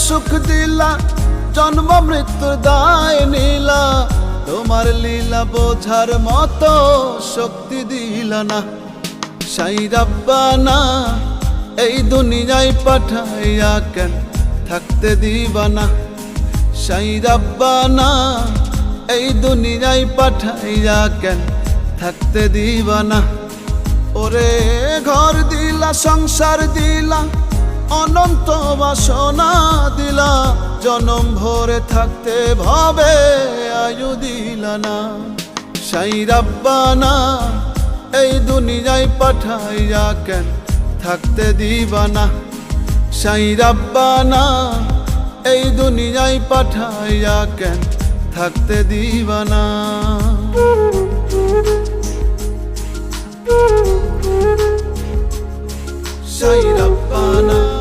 সুখ দিলা, জন্ম মৃত্যুর দায় নিলা, তোমার লীলা বোঝার মতো শক্তি দিলা না। সাই রাব্বানা এই দুনিয়ায় পাঠাইয়া কেন থাকতে দিবা না। সাই রাব্বানা এই দুনিয়ায় পাঠাইয়া কেন থাকতে দিবা না। ওরে ঘর দিলা, সংসার দিলা, অনন্ত বাসনা দিলা, জনম ভরে থাকতে ভাবে আয়ু দিলা না। সাই রাব্বানা এই দুনিয়ায় পাঠাইয়া কেন থাকতে দিবা না। সাই রাব্বানা এই দুনিয়ায় পাঠাইয়া কেন থাকতে দিবা না। সাই রাব্বানা।